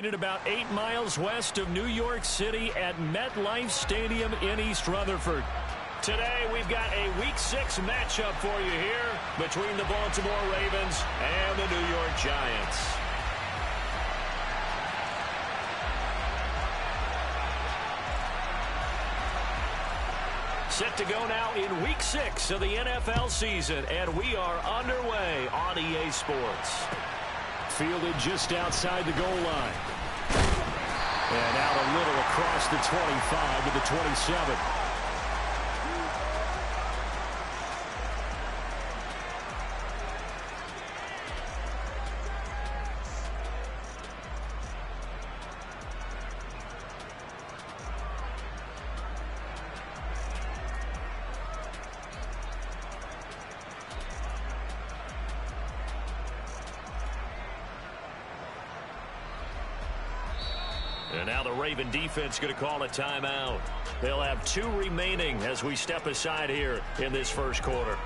About 8 miles west of New York City at MetLife Stadium in East Rutherford. Today we've got a Week 6 matchup for you here between the Baltimore Ravens and the New York Giants. Set to go now in Week 6 of the NFL season, and we are underway on EA Sports. Fielded just outside the goal line. And out a little across the 25 to the 27. And now the Raven defense going to call a timeout. They'll have 2 remaining as we step aside here in this first quarter.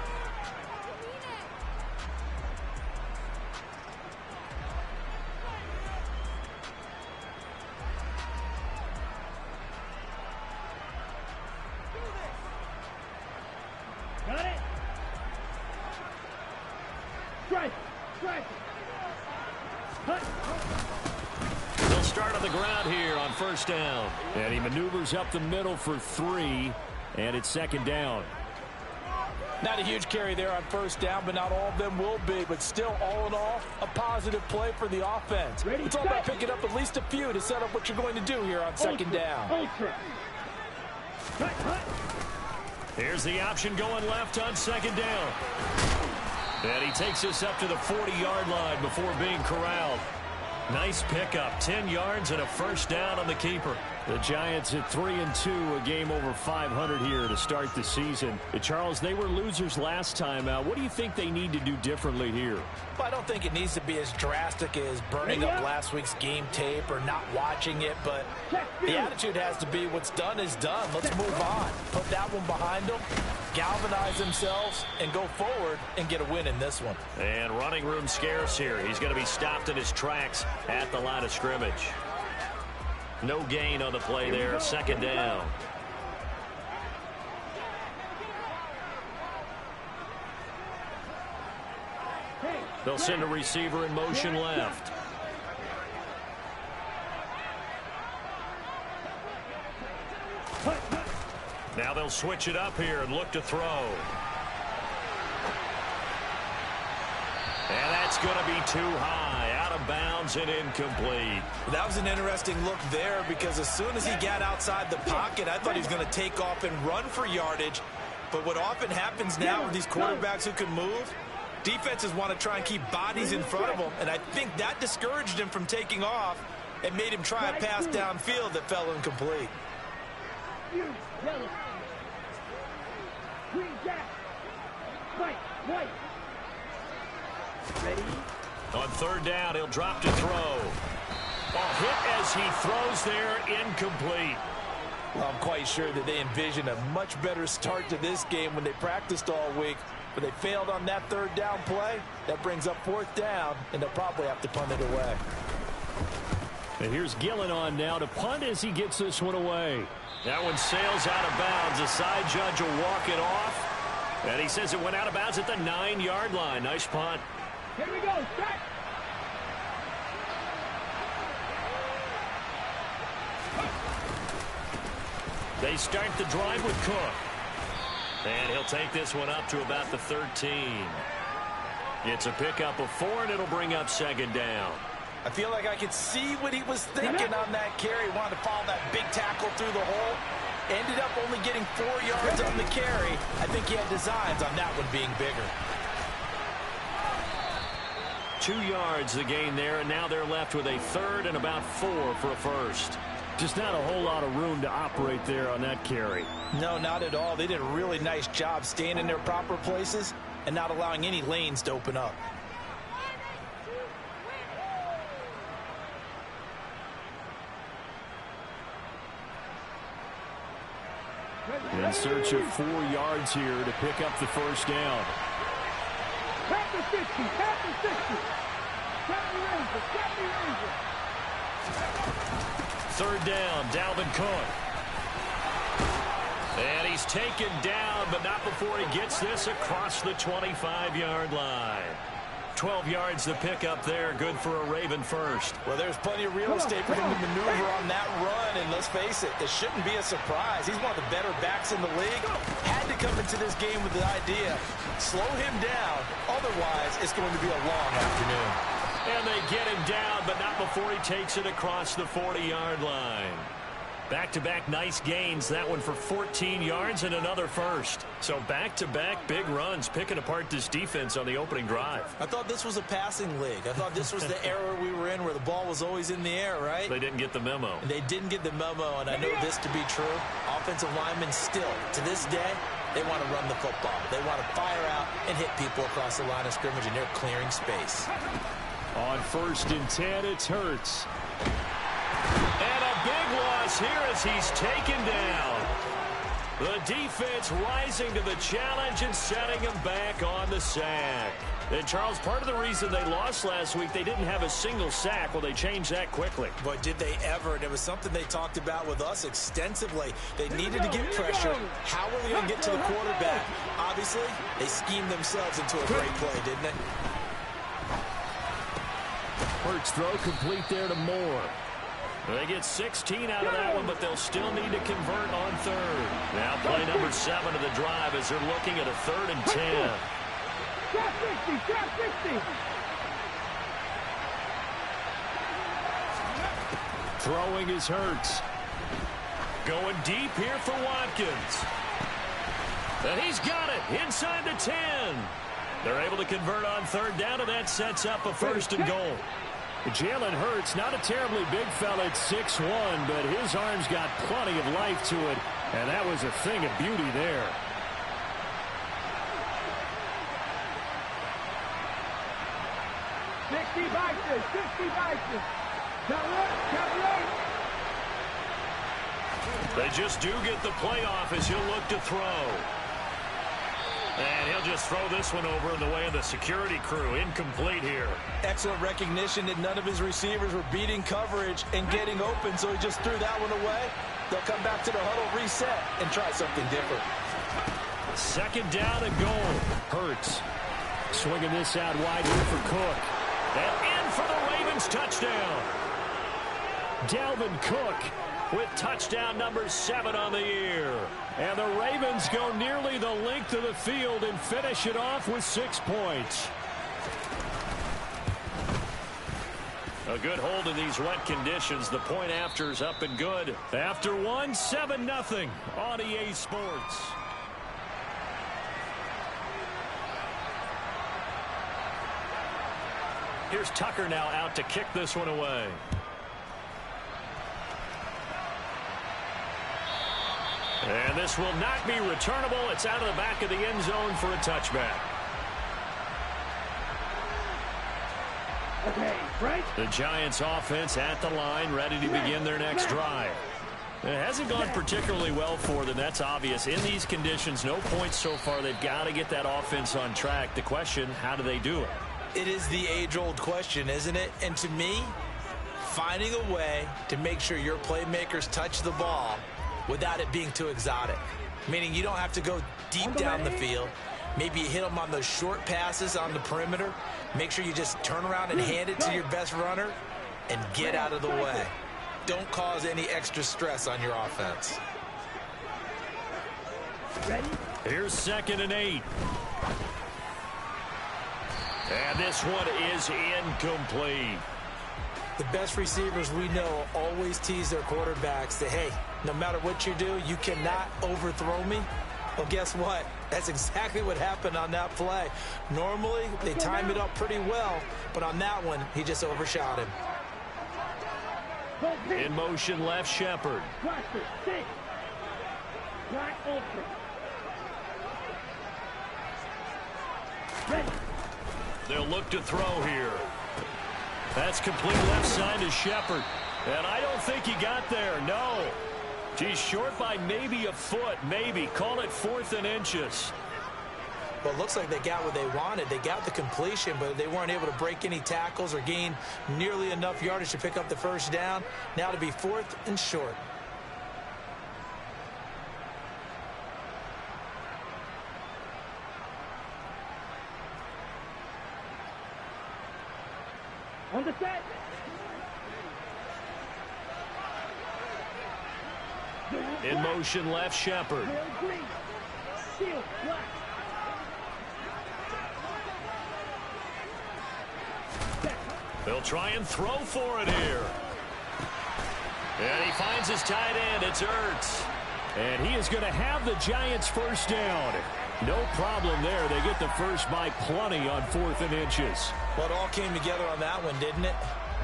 Got it. Strike. Strike. Cut. They'll start on the ground here on first down. And he maneuvers up the middle for 3, and it's second down. Not a huge carry there on first down, but not all of them will be. But still, all in all, a positive play for the offense. It's all about picking up at least a few to set up what you're going to do here on second down. Ultra. Cut. Here's the option going left on second down. And he takes us up to the 40-yard line before being corralled. Nice pickup, 10 yards and a first down on the keeper. The Giants at 3-2, a game over 500 here to start the season. Charles, they were losers last time out. What do you think they need to do differently here? Well, I don't think it needs to be as drastic as burning up last week's game tape or not watching it, but the attitude has to be what's done is done. Let's move on. Put that one behind them, galvanize themselves, and go forward and get a win in this one. And running room scarce here. He's going to be stopped in his tracks at the line of scrimmage. No gain on the play there, second down. They'll send a receiver in motion left. Now they'll switch it up here and look to throw. And that's going to be too high, out of bounds and incomplete. That was an interesting look there because as soon as he got outside the pocket, I thought he was going to take off and run for yardage. But what often happens now with these quarterbacks who can move, defenses want to try and keep bodies in front of them, and I think that discouraged him from taking off and made him try a pass downfield that fell incomplete. On third down, he'll drop to throw. A hit as he throws there, incomplete. Well, I'm quite sure that they envisioned a much better start to this game when they practiced all week, but they failed on that third down play. That brings up fourth down, and they'll probably have to punt it away. And here's Gillen on now to punt as he gets this one away. That one sails out of bounds. The side judge will walk it off. And he says it went out of bounds at the 9-yard line. Nice punt. Here we go. Start. They start the drive with Cook. And he'll take this one up to about the 13. It's a pickup of 4, and it'll bring up second down. I feel like I could see what he was thinking on that carry. Wanted to follow that big tackle through the hole. Ended up only getting 4 yards on the carry. I think he had designs on that one being bigger. 2 yards the gain there, and now they're left with a third and about 4 for a first. Just not a whole lot of room to operate there on that carry. No, not at all. They did a really nice job staying in their proper places and not allowing any lanes to open up. In search of 4 yards here to pick up the first down. Tap the 50, tap the 60. Tap the Ranger, tap the Ranger. Third down, Dalvin Cook. And he's taken down, but not before he gets this across the 25-yard line. 12 yards to pick up there. Good for a Raven first. Well, there's plenty of real estate for him to maneuver on that run, and let's face it, it shouldn't be a surprise. He's one of the better backs in the league. Had to come into this game with the idea, slow him down, otherwise it's going to be a long afternoon. And they get him down, but not before he takes it across the 40-yard line. Back-to-back nice gains, that one for 14 yards and another first. So back-to-back big runs, picking apart this defense on the opening drive. I thought this was a passing league. I thought this was the era we were in where the ball was always in the air, right? They didn't get the memo. They didn't get the memo, and I know this to be true. Offensive linemen still, to this day, they want to run the football. They want to fire out and hit people across the line of scrimmage, and they're clearing space. On 1st and 10, it's Hurts. And a big loss here as he's taken down. The defense rising to the challenge and setting him back on the sack. And, Charles, part of the reason they lost last week, they didn't have a single sack. Well, they changed that quickly. But did they ever? And it was something they talked about with us extensively. They needed to get pressure. How were they going to get to the quarterback? Obviously, they schemed themselves into a great play, didn't they? Hurts throw complete there to Moore. They get 16 out of that one, but they'll still need to convert on third. Now play number 7 of the drive as they're looking at a 3rd and 10. Trap 60, trap 60. Throwing is Hurts. Going deep here for Watkins. And he's got it inside the 10. They're able to convert on 3rd down, and that sets up a 1st and goal. Jalen Hurts, not a terribly big fella at 6'1", but his arms got plenty of life to it, and that was a thing of beauty there. Sixty boxes. Cover. They just do get the playoff as he'll look to throw. And he'll just throw this one over in the way of the security crew. Incomplete here. Excellent recognition that none of his receivers were beating coverage and getting open, so he just threw that one away. They'll come back to the huddle, reset, and try something different. 2nd down and goal. Hurts swinging this out wide here for Cook. And in for the Ravens touchdown. Dalvin Cook with touchdown number 7 on the year. And the Ravens go nearly the length of the field and finish it off with 6 points. A good hold in these wet conditions. The point after's up and good. After one, 7-0 on EA Sports. Here's Tucker now out to kick this one away. And this will not be returnable. It's out of the back of the end zone for a touchback. Okay, right. The Giants offense at the line, ready to begin their next drive. It hasn't gone particularly well for them. That's obvious. In these conditions, no points so far. They've got to get that offense on track. The question, how do they do it? It is the age-old question, isn't it? And to me, finding a way to make sure your playmakers touch the ball without it being too exotic. Meaning you don't have to go deep down the field. Maybe you hit them on those short passes on the perimeter. Make sure you just turn around and hand it to your best runner and get out of the way. Don't cause any extra stress on your offense. Ready? Here's 2nd and 8. And this one is incomplete. The best receivers we know always tease their quarterbacks that, hey, no matter what you do, you cannot overthrow me. Well, guess what? That's exactly what happened on that play. Normally, they time it up pretty well, but on that one, he just overshot him. In motion, left Shepard. Cluster, 6. Black ultra. Ready. They'll look to throw here. That's complete left side to Shepard. And I don't think he got there, no. He's short by maybe a foot, maybe. Call it 4th and inches. Well, it looks like they got what they wanted. They got the completion, but they weren't able to break any tackles or gain nearly enough yardage to pick up the first down. Now to be 4th and short. On the set. In motion, left Shepard. Green. Seal, black. They'll try and throw for it here. And he finds his tight end. It's Ertz. And he is going to have the Giants first down. No problem there. They get the first by plenty on 4th and inches. Well, it all came together on that one, didn't it?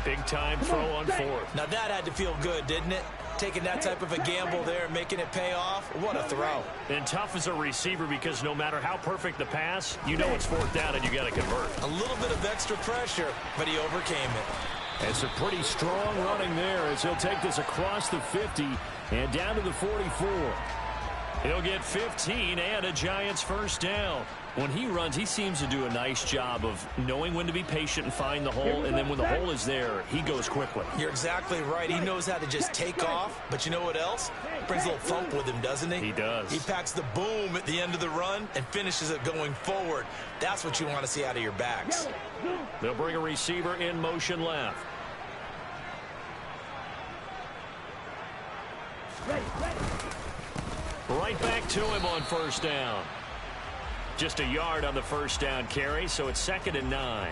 Big time throw on 4th. Now that had to feel good, didn't it? Taking that type of a gamble there and making it pay off. What a throw. And tough as a receiver because no matter how perfect the pass, you know it's 4th down and you got to convert. A little bit of extra pressure, but he overcame it. It's a pretty strong running there as he'll take this across the 50 and down to the 44. He'll get 15 and a Giants first down. When he runs, he seems to do a nice job of knowing when to be patient and find the hole, and then when the hole is there, he goes quickly. You're exactly right. He knows how to just take off, but you know what else? Brings a little thump with him, doesn't he? He does. He packs the boom at the end of the run and finishes it going forward. That's what you want to see out of your backs. They'll bring a receiver in motion left. Right back to him on first down. Just a yard on the first down carry, so it's 2nd and 9.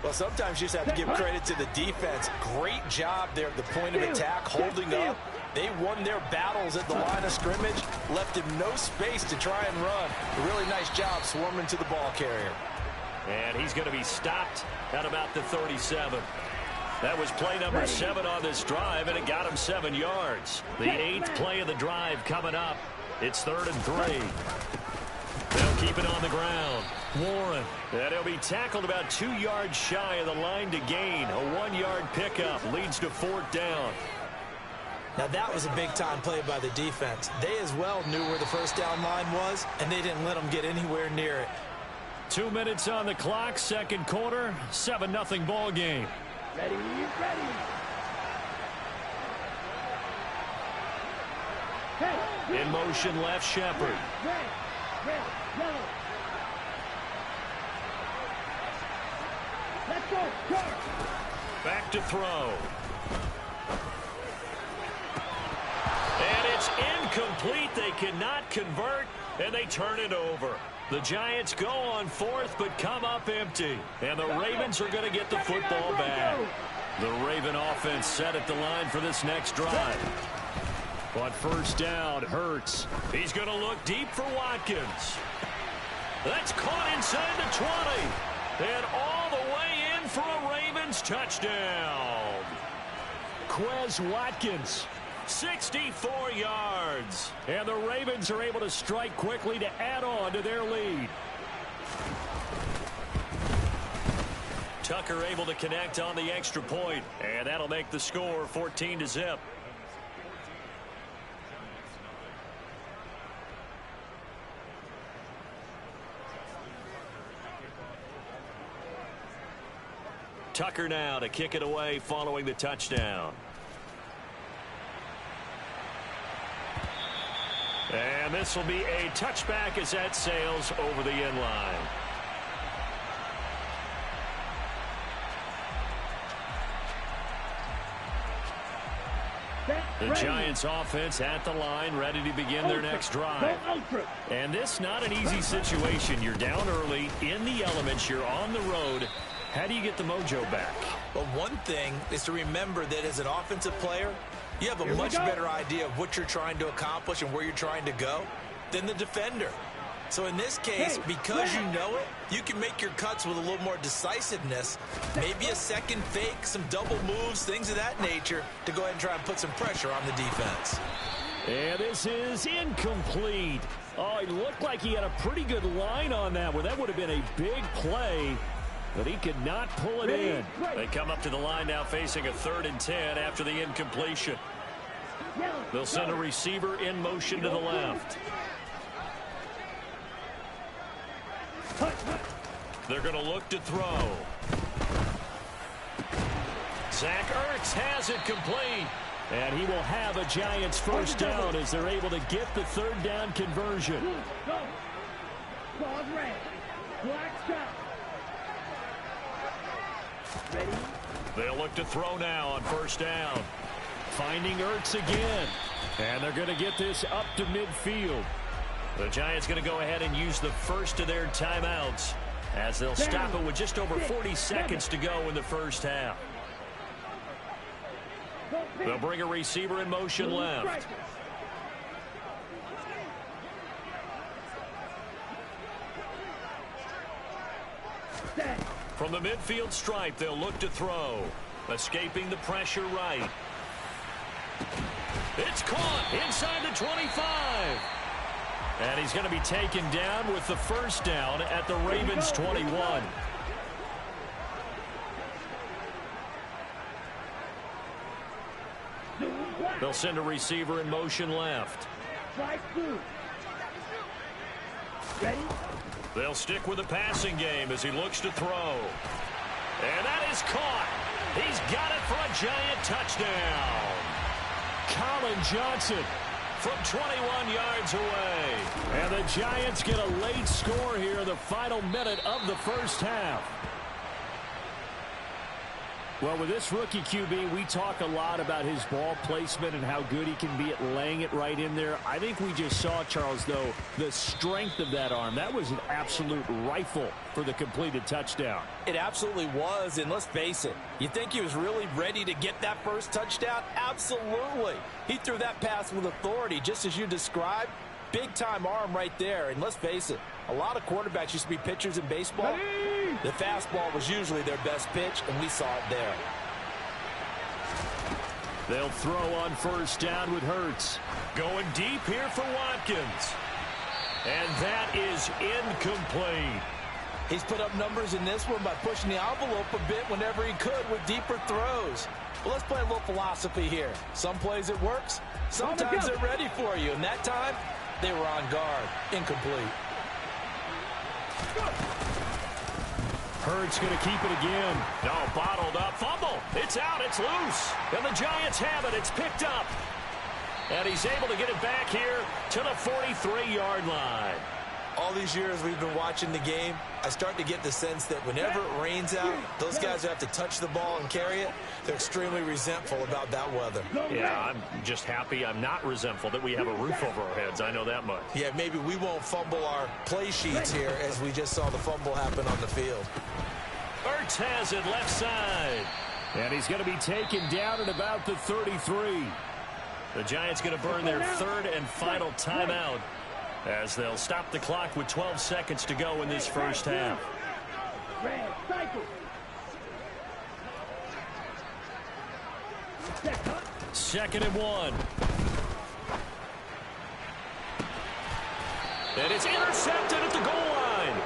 Well, sometimes you just have to give credit to the defense. Great job there at the point of attack, holding up. They won their battles at the line of scrimmage, left him no space to try and run. A really nice job swarming to the ball carrier. And he's going to be stopped at about the 37. That was play number 7 on this drive, and it got him 7 yards. The 8th play of the drive coming up. It's 3rd and 3. They'll keep it on the ground. Warren. And he'll be tackled about 2 yards shy of the line to gain. A 1-yard pickup leads to 4th down. Now that was a big-time play by the defense. They as well knew where the first down line was, and they didn't let them get anywhere near it. 2 minutes on the clock, 2nd quarter, 7-0 ball game. Ready, ready. Hey, in motion, left Shepard. Red, yellow. Let's go, charge. Back to throw. And it's incomplete. They cannot convert, and they turn it over. The Giants go on 4th, but come up empty. And the Ravens are going to get the football back. The Raven offense set at the line for this next drive. On first down, Hurts. He's going to look deep for Watkins. That's caught inside the 20. And all the way in for a Ravens touchdown. Quez Watkins. 64 yards. And the Ravens are able to strike quickly to add on to their lead. Tucker able to connect on the extra point, and that'll make the score 14-0. Tucker now to kick it away following the touchdown. And this will be a touchback as that sails over the end line. The Giants offense at the line, ready to begin their next drive. And this not an easy situation. You're down early, in the elements, you're on the road. How do you get the mojo back? Well, one thing is to remember that as an offensive player, you have a much better idea of what you're trying to accomplish and where you're trying to go than the defender. So in this case, because you know it, you can make your cuts with a little more decisiveness, maybe a second fake, some double moves, things of that nature, to go ahead and try and put some pressure on the defense. And this is incomplete. Oh, it looked like he had a pretty good line on that one. That would have been a big play, but he could not pull it in. They come up to the line now facing a 3rd and 10 after the incompletion. They'll send a receiver in motion to the left. They're going to look to throw. Zach Ertz has it complete. And he will have a Giants first down as they're able to get the third down conversion. Ball red. Black shot. Ready? They'll look to throw now on first down. Finding Ertz again. And they're going to get this up to midfield. The Giants going to go ahead and use the first of their timeouts as they'll stop it with just over 40 seconds to go in the first half. They'll bring a receiver in motion left. From the midfield stripe, they'll look to throw. Escaping the pressure right. It's caught inside the 25. And he's going to be taken down with the first down at the Ravens 21. They'll send a receiver in motion left. They'll stick with the passing game as he looks to throw. And that is caught. He's got it for a Giant touchdown. Colin Johnson from 21 yards away. And the Giants get a late score here in the final minute of the first half. Well, with this rookie QB, we talk a lot about his ball placement and how good he can be at laying it right in there. I think we just saw, Charles, though, the strength of that arm. That was an absolute rifle for the completed touchdown. It absolutely was, and let's face it, you think he was really ready to get that first touchdown? Absolutely. He threw that pass with authority, just as you described. Big-time arm right there, and let's face it, a lot of quarterbacks used to be pitchers in baseball. The fastball was usually their best pitch, and we saw it there. They'll throw on first down with Hurts. Going deep here for Watkins. And that is incomplete. He's put up numbers in this one by pushing the envelope a bit whenever he could with deeper throws. Well, let's play a little philosophy here. Some plays it works. Sometimes they're ready for you, and that time they were on guard. Incomplete. Hurts going to keep it again. No, bottled up. Fumble. It's out. It's loose. And the Giants have it. It's picked up. And he's able to get it back here to the 43-yard line. All these years we've been watching the game, I start to get the sense that whenever it rains out, those guys who have to touch the ball and carry it, they're extremely resentful about that weather. Yeah, I'm just happy I'm not resentful that we have a roof over our heads. I know that much. Yeah, maybe we won't fumble our play sheets here as we just saw the fumble happen on the field. Ertz has it left side. And he's going to be taken down at about the 33. The Giants going to burn their third and final timeout as they'll stop the clock with 12 seconds to go in this first half. Second and 1. And it's intercepted at the goal line.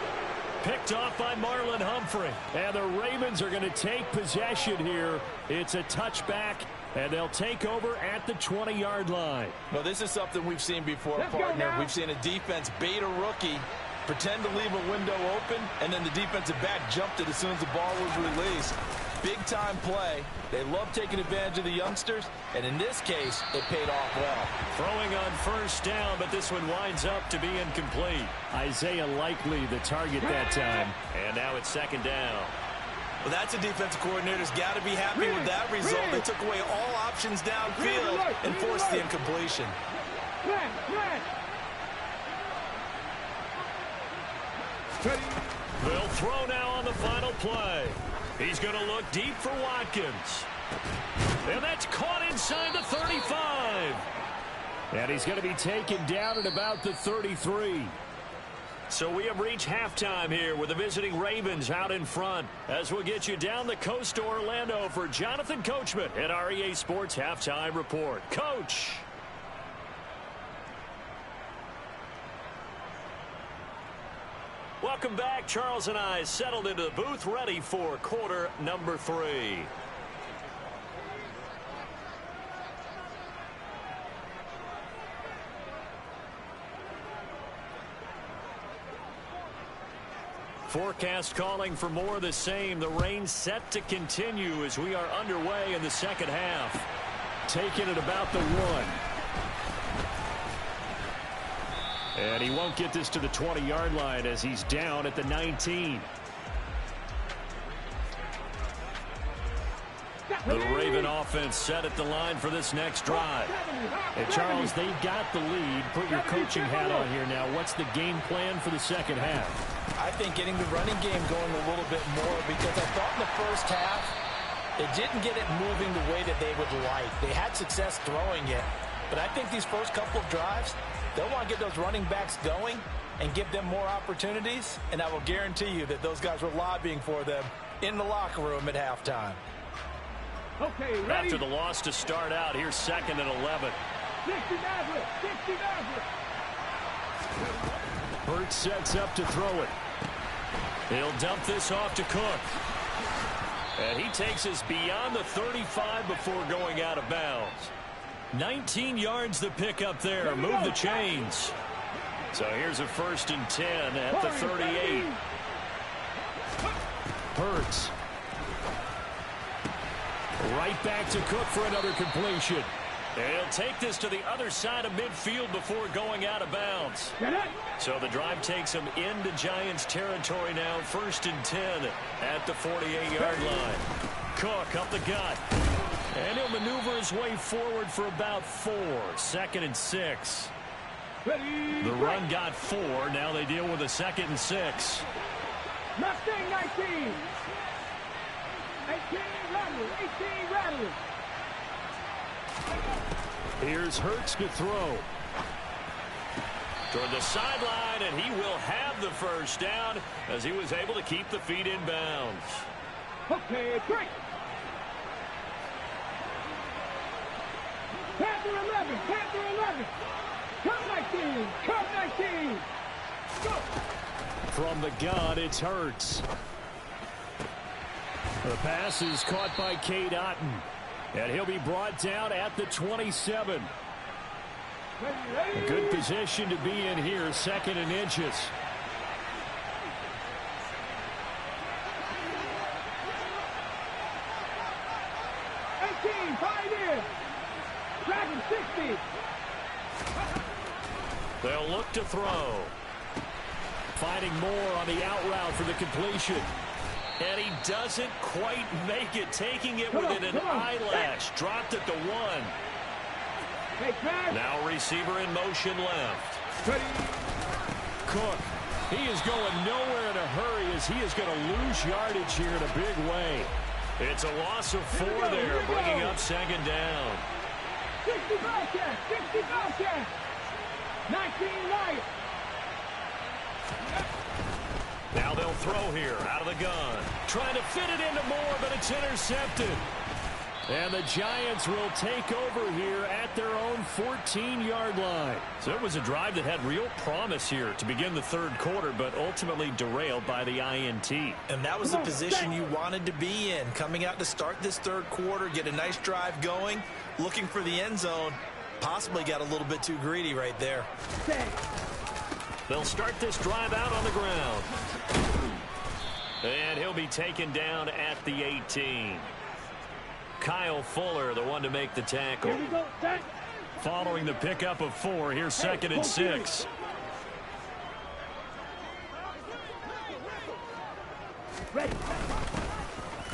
Picked off by Marlon Humphrey. And the Ravens are going to take possession here. It's a touchback, and they'll take over at the 20-yard line. Well, this is something we've seen before, partner. We've seen a defense bait a rookie, pretend to leave a window open, and then the defensive back jumped it as soon as the ball was released. Big-time play. They love taking advantage of the youngsters, and in this case, it paid off well. Throwing on first down, but this one winds up to be incomplete. Isaiah Likely the target that time. And now it's second down. Well, that's a defensive coordinator's got to be happy with that result. They took away all options downfield and forced the incompletion. They'll throw now on the final play. He's going to look deep for Watkins. And that's caught inside the 35. And he's going to be taken down at about the 33. So we have reached halftime here with the visiting Ravens out in front as we'll get you down the coast to Orlando for Jonathan Coachman at our EA Sports Halftime Report. Coach. Welcome back. Charles and I settled into the booth ready for quarter number 3. Forecast calling for more of the same. The rain set to continue as we are underway in the second half. Taking it about the 1. And he won't get this to the 20-yard line as he's down at the 19. The Raven offense set at the line for this next drive. And Charles, they've got the lead. Put your coaching hat on here now. What's the game plan for the second half? I think getting the running game going a little bit more, because I thought in the first half they didn't get it moving the way that they would like. They had success throwing it, but I think these first couple of drives, they'll want to get those running backs going and give them more opportunities, and I will guarantee you that those guys were lobbying for them in the locker room at halftime. Okay, ready? After the loss to start out, here's 2nd and 11. 60 Nazareth, 60 Nazareth. Hurts sets up to throw it. He'll dump this off to Cook. And he takes us beyond the 35 before going out of bounds. 19 yards the pick up there. Move the chains. So here's a 1st and 10 at the 38. Hurts. Right back to Cook for another completion. And he'll take this to the other side of midfield before going out of bounds. So the drive takes him into Giants territory now. 1st and 10 at the 48-yard line. Cook up the gut. And he'll maneuver his way forward for about 4. 2nd and 6. The run got 4. Now they deal with a 2nd and 6. Mustang 19. 18 Rattler, 18 Rattler. Here's Hurts to throw. Toward the sideline, and he will have the first down as he was able to keep the feet in bounds. Okay, break. Panther 11, Panther 11. Come 19, come 19. Go. From the gun, it's Hurts. The pass is caught by Cade Otton. And he'll be brought down at the 27. A good position to be in here, 2nd and inches. Dragon 60. They'll look to throw. Finding more on the out route for the completion. And he doesn't quite make it, taking it within an eyelash. Dropped at the 1. Now receiver in motion left. Cook. He is going nowhere in a hurry as he is going to lose yardage here in a big way. It's a loss of 4 there, bringing up 2nd down. 60 Bobcats, 60 Bobcats. 19 Lions. Now they'll throw here out of the gun. Trying to fit it into Moore, but it's intercepted. And the Giants will take over here at their own 14-yard line. So it was a drive that had real promise here to begin the 3rd quarter, but ultimately derailed by the INT. And that was the position you wanted to be in. Coming out to start this 3rd quarter, get a nice drive going, looking for the end zone. Possibly got a little bit too greedy right there. They'll start this drive out on the ground. And he'll be taken down at the 18. Kyle Fuller, the one to make the tackle. Following the pickup of 4, here's 2nd and 6.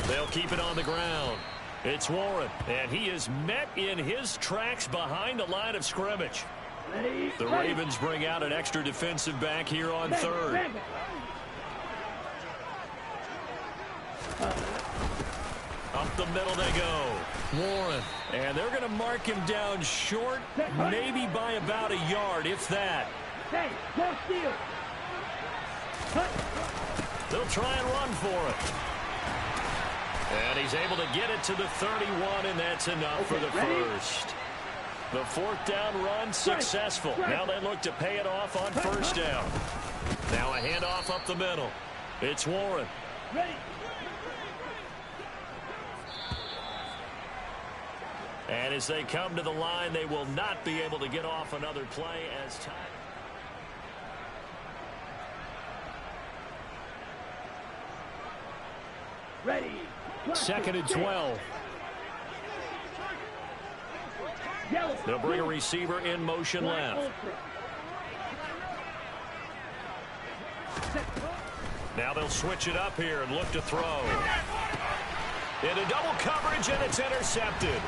They'll keep it on the ground. It's Warren, and he is met in his tracks behind the line of scrimmage. The Ravens bring out an extra defensive back here on 3rd. Up the middle they go. Warren. And they're going to mark him down short, maybe by about a yard, if that. They'll try and run for it. And he's able to get it to the 31, and that's enough for the first. The 4th down run successful. Now they look to pay it off on 1st down. Now a handoff up the middle. It's Warren. And as they come to the line, they will not be able to get off another play as time. Ready. 2nd and 12. They'll bring a receiver in motion left. Now they'll switch it up here and look to throw. Into double coverage, and it's intercepted.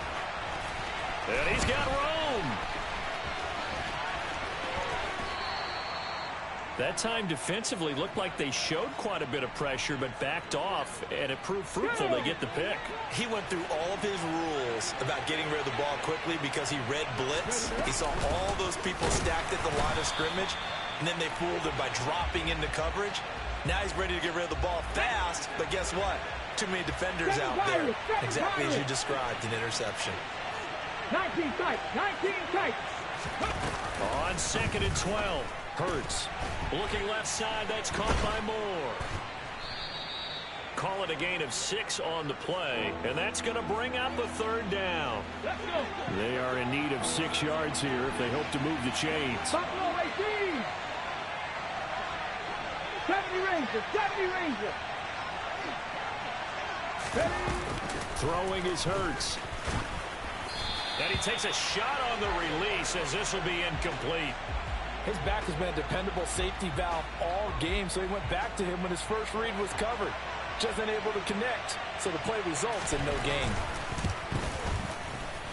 And he's got room. That time defensively looked like they showed quite a bit of pressure but backed off, and it proved fruitful. They get the pick. He went through all of his rules about getting rid of the ball quickly because he read blitz. He saw all those people stacked at the line of scrimmage, and then they fooled him by dropping into coverage. Now he's ready to get rid of the ball fast, but guess what? Too many defenders out there. Exactly as you described, an interception. 19 tight, 19 tight. On 2nd and 12, Hurts. Looking left side, that's caught by Moore. Call it a gain of 6 on the play, and that's going to bring up a 3rd down. Let's go. They are in need of 6 yards here if they hope to move the chains. Buffalo 18. 70 Ranger, 70 Ranger. Ready. Throwing is Hurts. And he takes a shot on the release as this will be incomplete. His back has been a dependable safety valve all game, so he went back to him when his first read was covered. Just unable to connect, so the play results in no gain.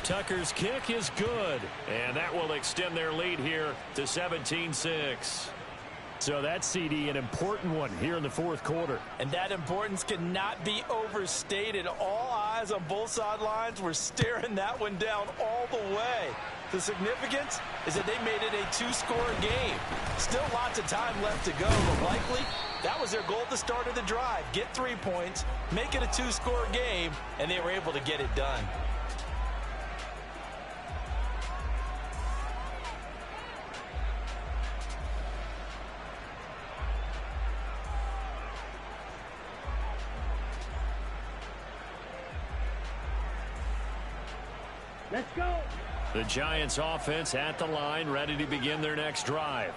Tucker's kick is good, and that will extend their lead here to 17-6. So that's, CD, an important one here in the 4th quarter. And that importance cannot be overstated. All eyes on both sidelines were staring that one down all the way. The significance is that they made it a 2-score game. Still lots of time left to go, but likely that was their goal at the start of the drive. Get 3 points, make it a 2-score game, and they were able to get it done. Let's go. The Giants offense at the line, ready to begin their next drive.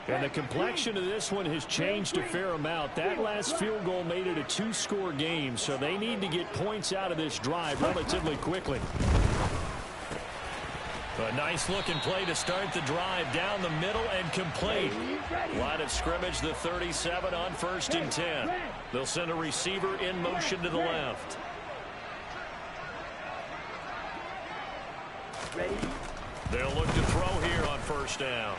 And the complexion of this one has changed a fair amount. That last field goal made it a 2-score game, so they need to get points out of this drive relatively quickly. A nice-looking play to start the drive down the middle and complete. Line of scrimmage, the 37 on 1st and 10. They'll send a receiver in motion to the left. Ready. They'll look to throw here on 1st down.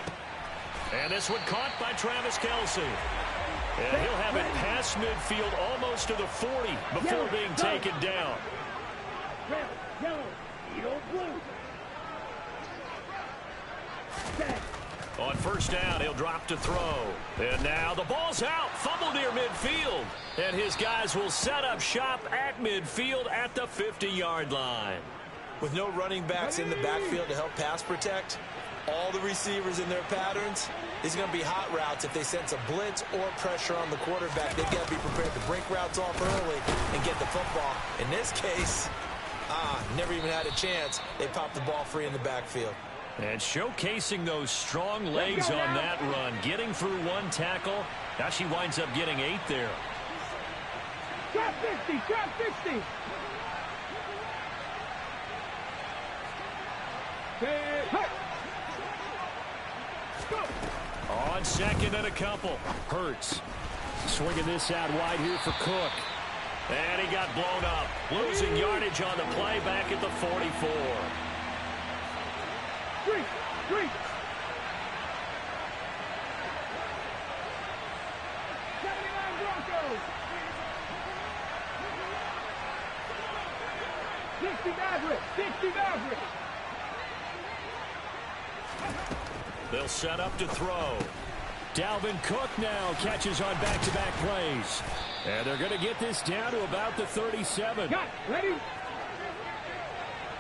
And this one caught by Travis Kelce. And he'll have it past midfield almost to the 40 before being taken down. Red, yellow, yellow, blue. Set. On 1st down, he'll drop to throw. And now the ball's out. Fumble near midfield. And his guys will set up shop at midfield at the 50-yard line. With no running backs in the backfield to help pass protect, all the receivers in their patterns, these are going to be hot routes if they sense a blitz or pressure on the quarterback. They've got to be prepared to break routes off early and get the football. In this case, never even had a chance. They popped the ball free in the backfield. And showcasing those strong legs on that run, getting through 1 tackle. Now she winds up getting 8 there. Drop 50, drop 50. On 2nd and a couple. Hurts swinging this out wide here for Cook. And he got blown up. Losing yardage on the play back at the 44. 3. 79 Broncos. 60 Maverick, 60 Maverick. They'll set up to throw. Dalvin Cook now catches on back-to-back plays. And they're going to get this down to about the 37. Got it. Ready?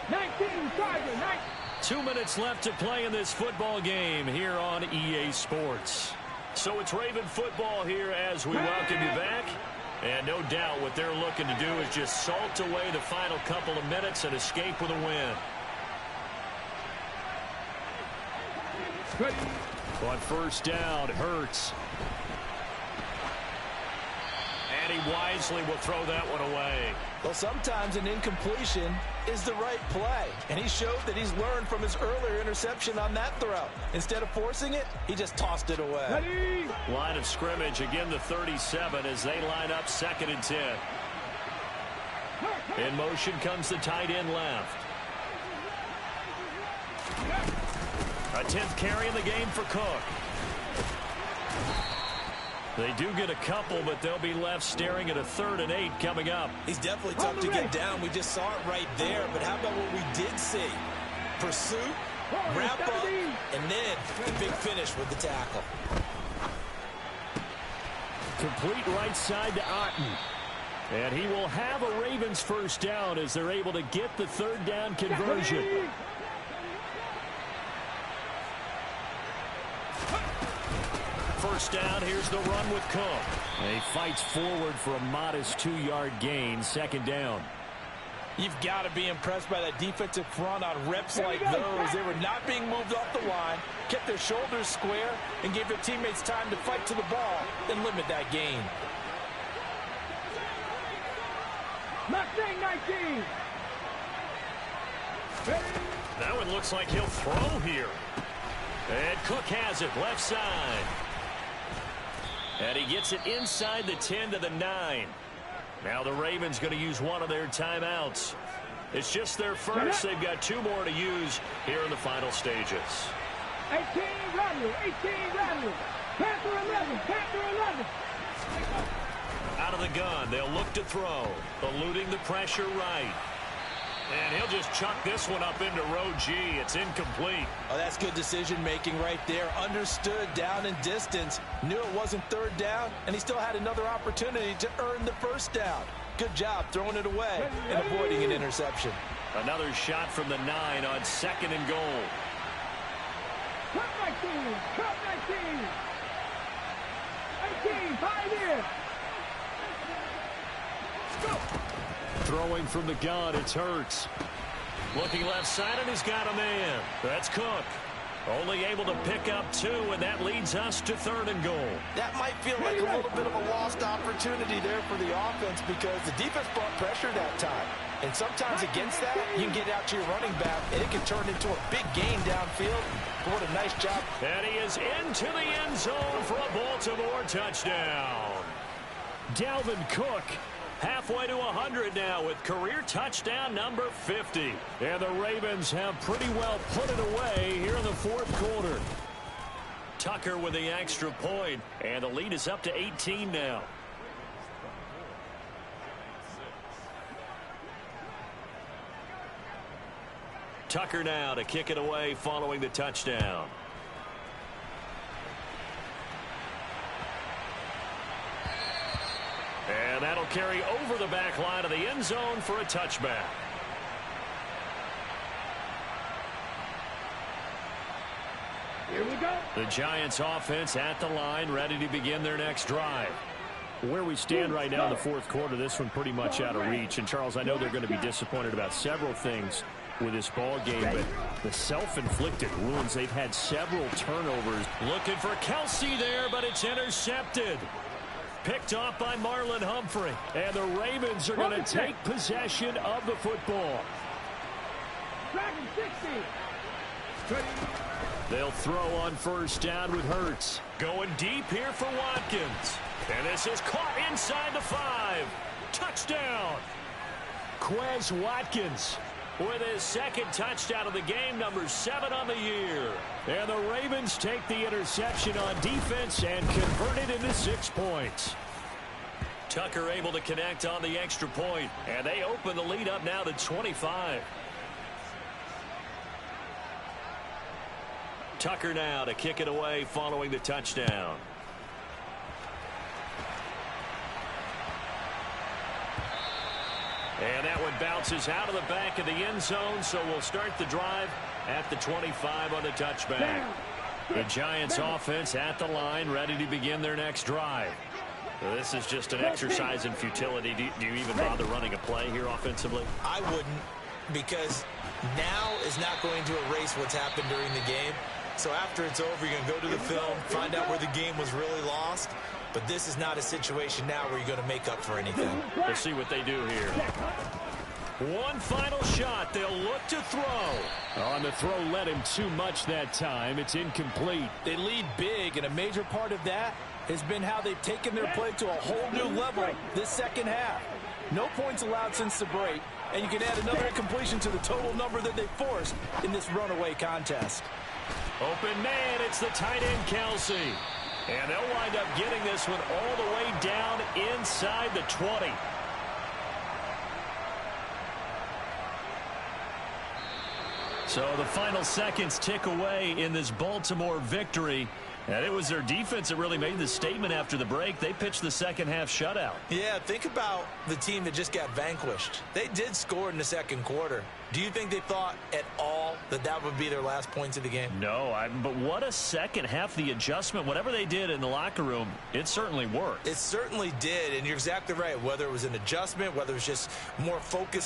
19, Tiger, 19. 2 minutes left to play in this football game here on EA Sports. So it's Raven football here as we welcome you back. And no doubt what they're looking to do is just salt away the final couple of minutes and escape with a win. Ready. On 1st down, Hurts. And he wisely will throw that one away. Well, sometimes an incompletion is the right play, and he showed that he's learned from his earlier interception on that throw. Instead of forcing it, he just tossed it away. Ready? Line of scrimmage, again the 37 as they line up 2nd and 10. In motion comes the tight end left. A 10th carry in the game for Cook. They do get a couple, but they'll be left staring at a 3rd and 8 coming up. He's definitely tough to get down. We just saw it right there. But how about what we did see? Pursuit, wrap up, and then the big finish with the tackle. Complete right side to Otten. And he will have a Ravens first down as they're able to get the 3rd down conversion. First down, here's the run with Cook. He fights forward for a modest 2-yard gain, 2nd down. You've got to be impressed by that defensive front on reps like those. They were not being moved off the line, kept their shoulders square, and gave their teammates time to fight to the ball and limit that gain. Mustang 19. That one looks like he'll throw here. And Cook has it, left side. And he gets it inside the 10 to the 9. Now the Ravens going to use one of their timeouts. It's just their first. They've got 2 more to use here in the final stages. 18 Rattle, 18 Rattle. Panther 11, Panther 11. Out of the gun, they'll look to throw. Eluding the pressure right. And he'll just chuck this one up into row G. It's incomplete. Oh, that's good decision-making right there. Understood down and distance. Knew it wasn't 3rd down, and he still had another opportunity to earn the first down. Good job throwing it away and avoiding an interception. Another shot from the 9 on 2nd and goal. Cup 19, Cup 19. 18, Pioneer. Go. Throwing from the gun, it's Hurts. Looking left side, and he's got a man. That's Cook. Only able to pick up 2, and that leads us to 3rd and goal. That might feel like a little bit of a lost opportunity there for the offense because the defense brought pressure that time. And sometimes against that, you can get out to your running back, and it can turn into a big gain downfield. What a nice job. And he is into the end zone for a Baltimore touchdown. Dalvin Cook halfway to 100 now with career touchdown number 50. And the Ravens have pretty well put it away here in the 4th quarter. Tucker with the extra point, and the lead is up to 18 now. Tucker now to kick it away following the touchdown. And that'll carry over the back line of the end zone for a touchback. Here we go. The Giants offense at the line, ready to begin their next drive. Where we stand right now in the 4th quarter, this one pretty much out of reach. And, Charles, I know they're going to be disappointed about several things with this ball game, but the self-inflicted wounds, they've had several turnovers. Looking for Kelsey there, but it's intercepted. Picked off by Marlon Humphrey. And the Ravens are going to take possession of the football. Dragon 60. They'll throw on first down with Hurts. Going deep here for Watkins. And this is caught inside the 5. Touchdown. Quez Watkins with his 2nd touchdown of the game, number 7 on the year. And the Ravens take the interception on defense and convert it into 6 points. Tucker able to connect on the extra point, and they open the lead up now to 25. Tucker now to kick it away following the touchdown. And that one bounces out of the back of the end zone, so we'll start the drive at the 25 on the touchback. The Giants offense at the line, ready to begin their next drive. So this is just an exercise in futility. Do you even bother running a play here offensively? I wouldn't, because now is not going to erase what's happened during the game. So after it's over, you're going to go to the film, find out where the game was really lost. But this is not a situation now where you're going to make up for anything. We'll see what they do here. One final shot. They'll look to throw. On the throw led him too much that time. It's incomplete. They lead big, and a major part of that has been how they've taken their play to a whole new level this second half. No points allowed since the break, and you can add another incompletion to the total number that they forced in this runaway contest. Open man, it's the tight end, Kelsey. And they'll wind up getting this one all the way down inside the 20. So the final seconds tick away in this Baltimore victory. And it was their defense that really made the statement after the break. They pitched the second half shutout. Yeah, think about the team that just got vanquished. They did score in the second quarter. Do you think they thought at all that that would be their last points of the game? No, but what a second half. The adjustment, whatever they did in the locker room, it certainly worked. It certainly did, and you're exactly right. Whether it was an adjustment, whether it was just more focus on